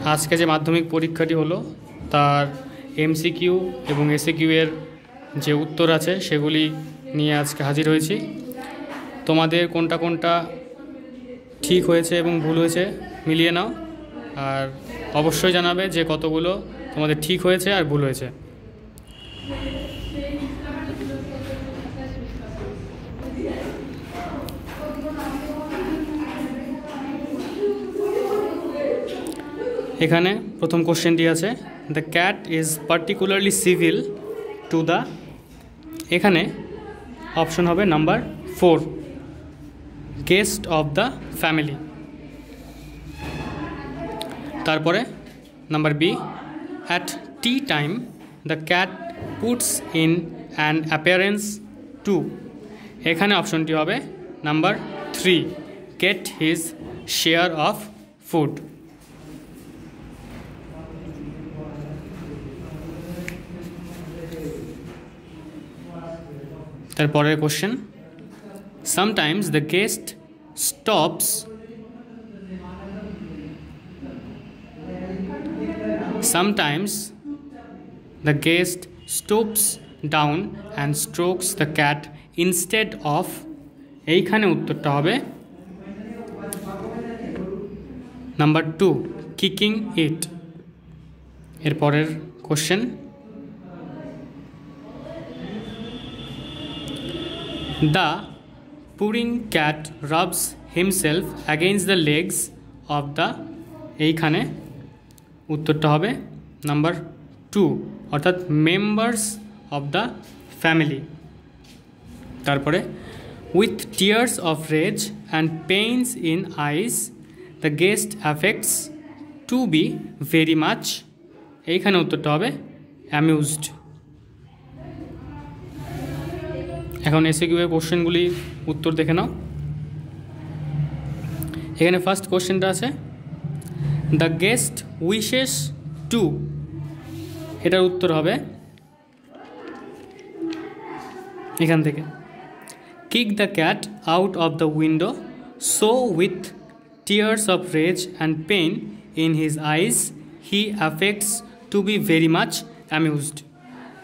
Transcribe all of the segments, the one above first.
আজকে যে মাধ্যমিক পরীক্ষাটি হলো তার এমসিকিউ এবং এসএকিউ এর যে উত্তর আছে সেগুলি নিয়ে আজকে হাজির হয়েছি। তোমাদের কোনটা কোনটা ঠিক হয়েছে এবং ভুল হয়েছে মিলিয়ে নাও, আর অবশ্যই জানাবে যে কতগুলো তোমাদের ঠিক হয়েছে আর ভুল হয়েছে। এখানে প্রথম কোশ্চেনটি আছে, the cat is particularly civil to the, এখানে অপশন হবে number 4, guest of the family. তারপরে number B, at tea time the cat puts in an appearance to, এখানে অপশনটি হবে number 3, get his share of food. তারপরের question, sometimes the guest stops, sometimes the guest stoops down and strokes the cat instead of, এইখানে উত্তরটা হবে number 2, kicking it। এরপরের question, the purring cat rubs himself against the legs of the, এইখানে উত্তরটা হবে number 2, অর্থাৎ members of the family. তারপরে, with tears of rage and pains in eyes the guest affects to be very much, এইখানে উত্তরটা হবে amused. এখন SAQ এর কোশ্চেনগুলি উত্তর দেখে নাও। এখানে ফার্স্ট কোশ্চেনটা আছে, দ্য গেস্ট উইশেস টু, এটার উত্তর হবে এখান থেকে, kick the cat out of the window, so with tears of rage and pain in his eyes he affects to be very much amused.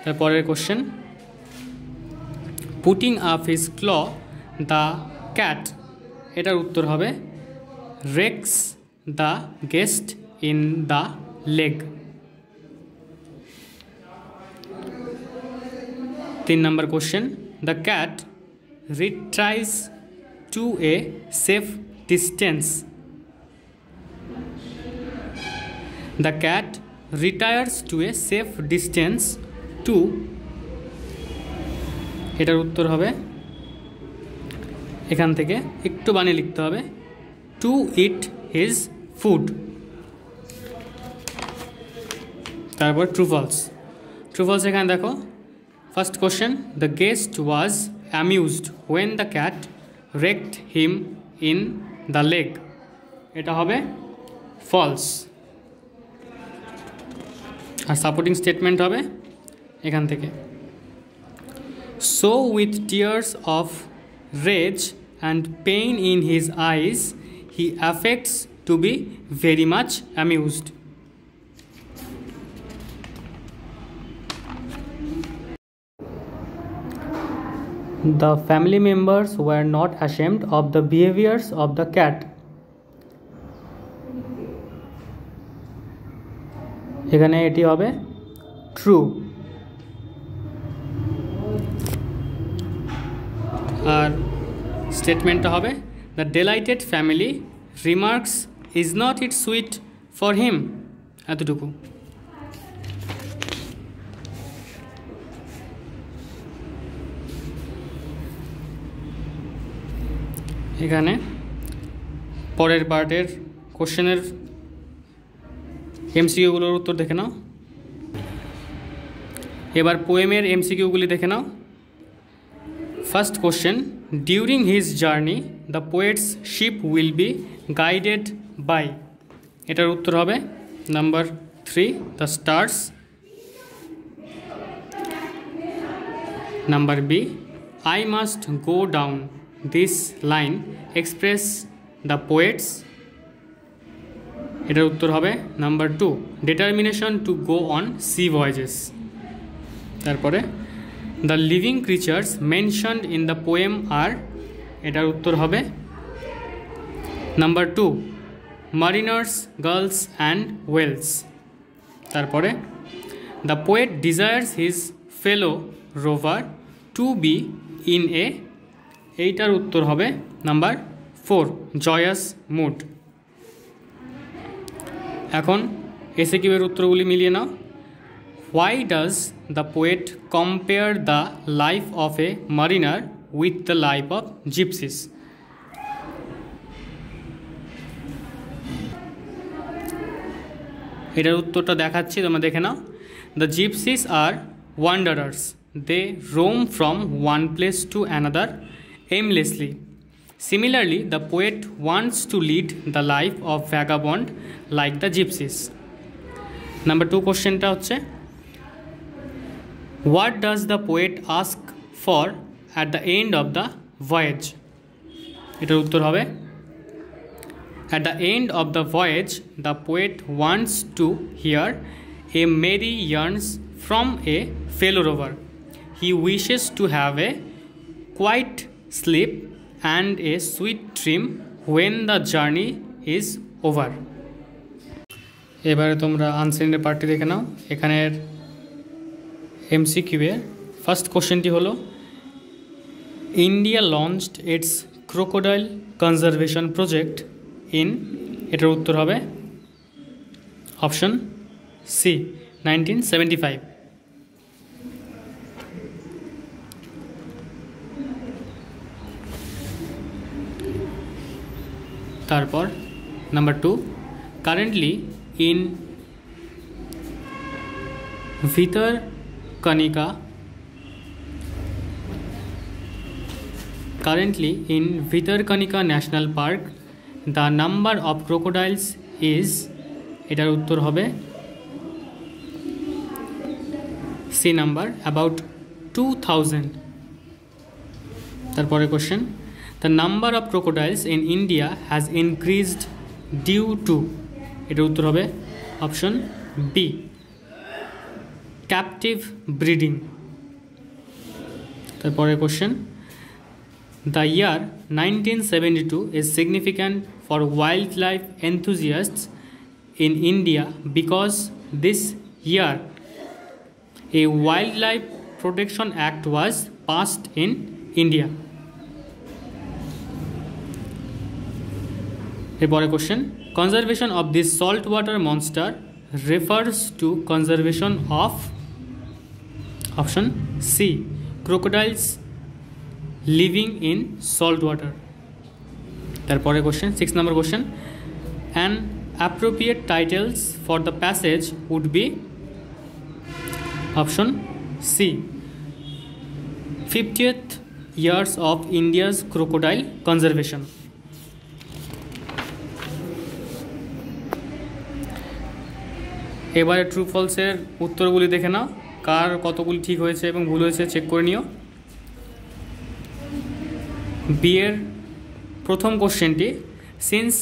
তারপরের question, putting up his claw the cat, এটার উত্তর হবে wrecks the guest in the leg. 3 নম্বর question, the cat retires to a safe distance, the cat retires to a safe distance to, এটার উত্তর হবে এখান থেকে একটু বানিয়ে লিখতে হবে, টু ইট হিজ ফুড। তারপর ট্রু ফলস। ট্রু ফলস এখানে দেখো, first question, the guest was amused when the cat raked him in the leg, এটা হবে ফলস। আর সাপোর্টিং স্টেটমেন্ট হবে এখান থেকে, so with tears of rage and pain in his eyes he affects to be very much amused. The family members were not ashamed of the behaviors of the cat. এখানে এটি হবে true। আর স্টেটমেন্টটা হবে, the delighted family remarks is not it sweet for him, এতটুকু। এখানে পরের পার্টের কোশ্চেনের এমসিকিউগুলোর উত্তর দেখে নাও। এবার পোয়েমের এমসিকিউগুলি দেখে নাও। First question, during his journey the poet's ship will be guided by, এটার উত্তর হবে number 3, the stars. Number B, I must go down this line express the poets. এটার উত্তর হবে number 2, determination to go on sea voyages. তারপরে the living creatures mentioned in the poem are, এটার উত্তর হবে number 2, mariners, girls and whales. তারপরে the poet desires his fellow rover to be in a, এইটার উত্তর হবে নাম্বার 4, জয়াস মুড। এখন SAQ এর উত্তরগুলি মিলিয়ে নাও। Why does the poet compare the life of a mariner with the life of gypsies? এটার উত্তরটা দেখাচ্ছি, তোমরা দেখে নাও। The gypsies are wanderers, they roam from one place to another aimlessly. Similarly, the poet wants to lead the life of vagabond like the gypsies. Number 2 কোশ্চেনটা হচ্ছে, what does the poet ask for at the end of the voyage? এটার উত্তর হবে, at the end of the voyage the poet wants to hear a merry yarns from a fellow rover. He wishes to have a quiet sleep and a sweet dream when the journey is over. এবারে তোমরা answering পার্টটি দেখে নাও। এখানের MCQ এর first কোশ্চেনটি হলো, India launched its crocodile conservation project in, এটার উত্তর হবে অপশন সি, 1975। তারপর number 2, currently in Bhitarkanika national park the number of crocodiles is, এটার উত্তর হবে সি নাম্বার, অ্যাবাউট 2000। তারপরে question, the number of crocodiles in India has increased due to, এটার উত্তর হবে অপশন বি, captive breeding। তারপরে question, the year 1972 is significant for wildlife enthusiasts in India because this year a Wildlife Protection Act was passed in India. এরপরে question, conservation of this salt water monster refers to conservation of, option C, crocodiles living in salt water. তারপরে question 6 নম্বর question, an appropriate titles for the passage would be, option C, 50th years of India's crocodile conservation। এবারে true ফলসের উত্তরগুলি দেখে নাও, কার কতগুলি ঠিক হয়েছে এবং ভুল হয়েছে চেক করে নিও। বি এর প্রথম কোশ্চেনটি, since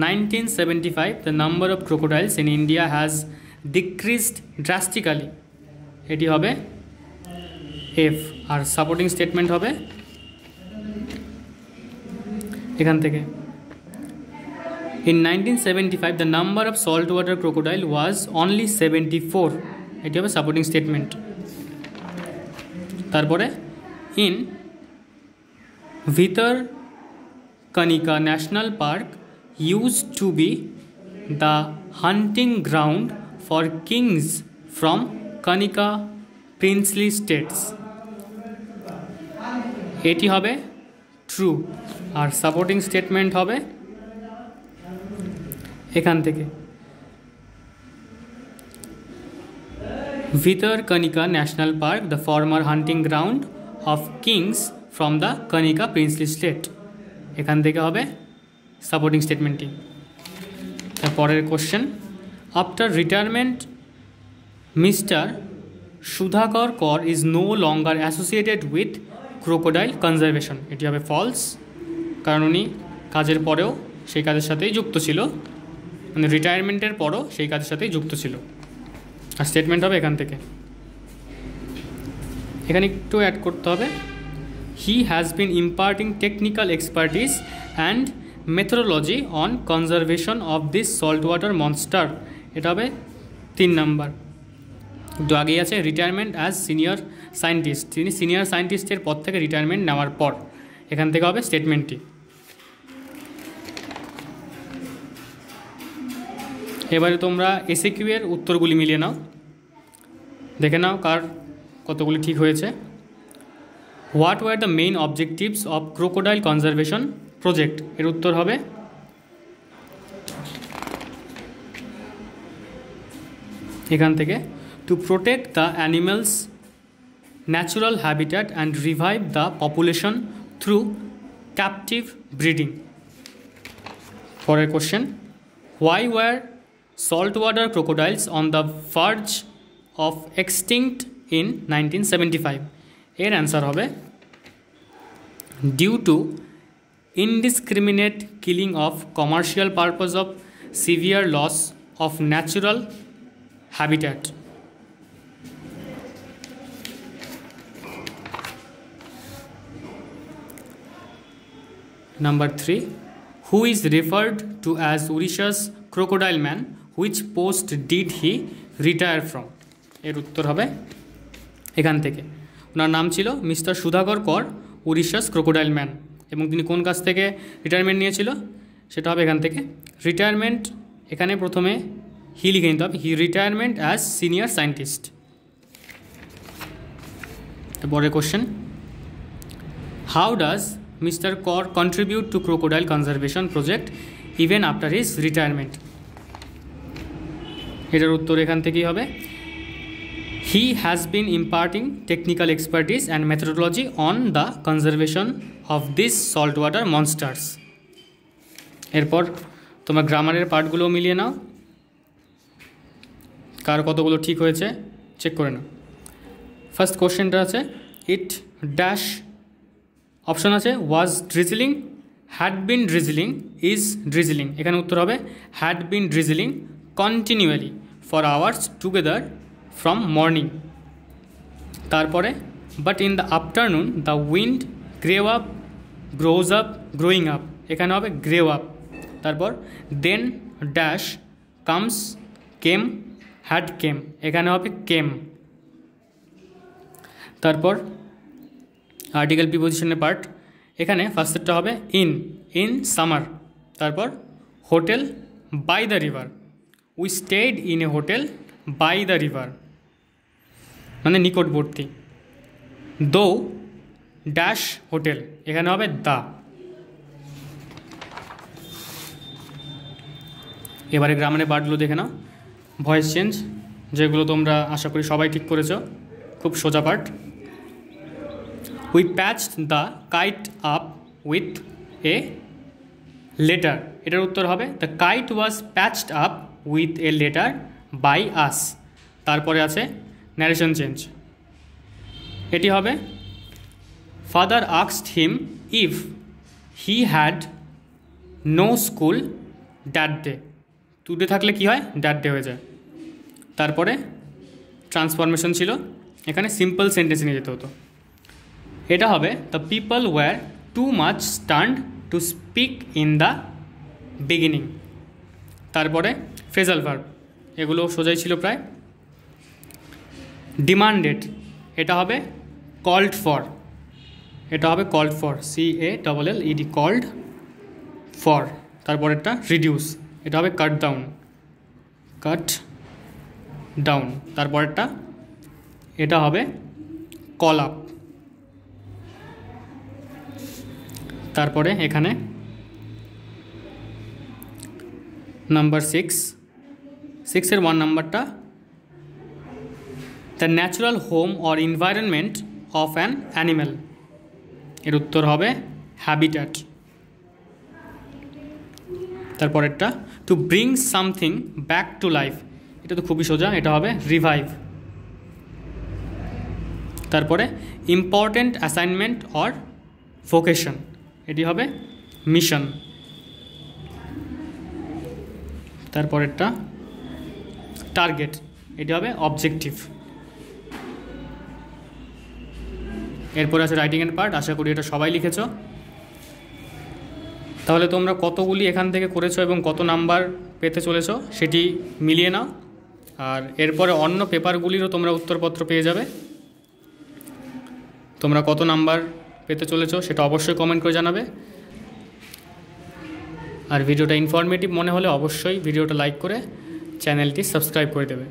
1975 the number of crocodiles in India has decreased drastically, এটি হবে এফ। আর সাপোর্টিং স্টেটমেন্ট হবে এখান থেকে, in 1975 the number of saltwater crocodile was only 74, এটি হবে সাপোর্টিং স্টেটমেন্ট। তারপরে in Bhitarkanika national park used to be the hunting ground for kings from Kanika princely states, এটি হবে ট্রু। আর সাপোর্টিং স্টেটমেন্ট হবে এখান থেকে, Bhitarkanika national park the former hunting ground of kings from the Kanika princely state, এখান থেকে হবে supporting স্টেটমেন্টটি। তারপরের question, after retirement mister Sudhakar Kar is no longer associated with crocodile conservation, এটি হবে ফলস, কারণ উনি কাজের পরেও সেই কাজের সাথেই যুক্ত ছিল, মানে রিটায়ারমেন্টের পরও সেই কাজের সাথেই যুক্ত ছিল। আর স্টেটমেন্ট হবে এখান থেকে, এখানে একটু অ্যাড করতে হবে, he has been imparting technical expertise and methodology on conservation of this salt water monster, এটা হবে 3 নাম্বার। একটু আগেই আছে রিটায়ারমেন্ট অ্যাজ সিনিয়র সায়েন্টিস্ট, তিনি সিনিয়র সায়েন্টিস্টের পদ থেকে রিটায়ারমেন্ট নেওয়ার পর, এখান থেকে হবে স্টেটমেন্টটি। এবারে তোমরা এসএকিউ এর উত্তরগুলি মিলিয়ে নাও, দেখে নাও কার কতগুলি ঠিক হয়েছে। What were the main objectives of crocodile conservation project, এর উত্তর হবে এখান থেকে, to protect the animals natural habitat and revive the population through captive breeding. পরের question, why were saltwater crocodiles on the verge of extinct in 1975, এর answer হবে due to indiscriminate killing of commercial purpose of severe loss of natural habitat. Number 3, who is referred to as Odisha's crocodile man, which post did he retire from, এর উত্তর হবে এখান থেকে, ওনার নাম ছিল mister Sudhakar কর, উড়িষ্যাস ক্রোকোডাইল ম্যান, এবং তিনি কোন কাজ থেকে রিটায়ারমেন্ট নিয়েছিল সেটা হবে এখান থেকে রিটায়ারমেন্ট, এখানে প্রথমে হি লিখে নিতে হবে, হি রিটায়ারমেন্ট অ্যাজ সিনিয়র সায়েন্টিস্ট। পরের কোশ্চেন, হাউ ডাজ মিস্টার কর contribute to crocodile conservation project even after his retirement, এটার উত্তর এখান থেকেই হবে, he has been imparting technical expertise and methodology on the conservation of this salt water monsters. এরপর তোমরা গ্রামারের পার্টগুলোও মিলিয়ে নাও, কার কতগুলো ঠিক হয়েছে চেক করে নাও। ফার্স্ট কোশ্চেনটা আছে, ইট ড্যাশ, অপশন আছে was drizzling, had been drizzling, is drizzling, এখানে উত্তর হবে had been drizzling continually for hours together from morning. তারপরে but in the afternoon the wind grows up growing up, এখানে হবে গ্রেও আপ। তারপর then dash comes came had came, এখানে হবে কেম। তারপর আর্টিকেল প্রিপোজিশনের পার্ট, এখানে ফার্স্টেরটা হবে ইন সামার। তারপর hotel by the river, we stayed in a hotel by the river, মানে নিকটবর্তী। দো ড্যাশ হোটেল, এখানে হবে দা। এবারে গ্রামারের পার্টগুলো দেখে নাও, ভয়েস চেঞ্জ, যেগুলো তোমরা আশা করি সবাই ঠিক করেছ, খুব সোজা part. We patched the kite up with a letter, এটার উত্তর হবে the kite was patched up with a letter by us. তারপরে আছে ন্যারেশন চেঞ্জ, এটি হবে father asked him if he had no school that day, today থাকলে কি হয় দ্যাট ডে হয়ে যায়। তারপরে ট্রান্সফরমেশন ছিল, এখানে সিম্পল সেন্টেন্স নিয়ে যেতে হতো, এটা হবে the people were too much stand to speak in the beginning. তারপরে ফ্রেজাল ভার্ব, এগুলো সোজাই ছিল প্রায়। ডিমান্ডেড, এটা হবে কল্ড ফর, এটা হবে called for, CALLED called for. তারপরেরটা রিডিউস, এটা হবে কাট ডাউন। তারপরেরটা এটা হবে কল আপ। তারপরে এখানে নাম্বার 6-এর 1 নাম্বারটা the natural home or environment of an animal, এর উত্তর হবে হ্যাবিট্যাট। তারপরেরটা to bring something back to life, এটা তো খুবই সোজা, এটা হবে রিভাইভ। তারপরে ইম্পর্ট্যান্ট অ্যাসাইনমেন্ট অর ভোকেশন, এটি হবে মিশন। তারপরেরটা টার্গেট, এটা হবে অবজেক্টিভ। এরপরে আছে রাইটিং এর পার্ট। আশা করি এটা সবাই লিখেছো। তাহলে তোমরা কতগুলি এখান থেকে করেছো এবং কত নাম্বার পেতে চলেছো সেটি মিলিয়ে নাও। আর এরপরে অন্য পেপারগুলিরও তোমরা উত্তরপত্র পেয়ে যাবে। তোমরা কত নাম্বার পেতে চলেছো সেটা অবশ্যই কমেন্ট করে জানাবে। আর ভিডিওটা ইনফরমেটিভ মনে হলে অবশ্যই ভিডিওটা লাইক করে চ্যানেলটি সাবস্ক্রাইব করে দেবে।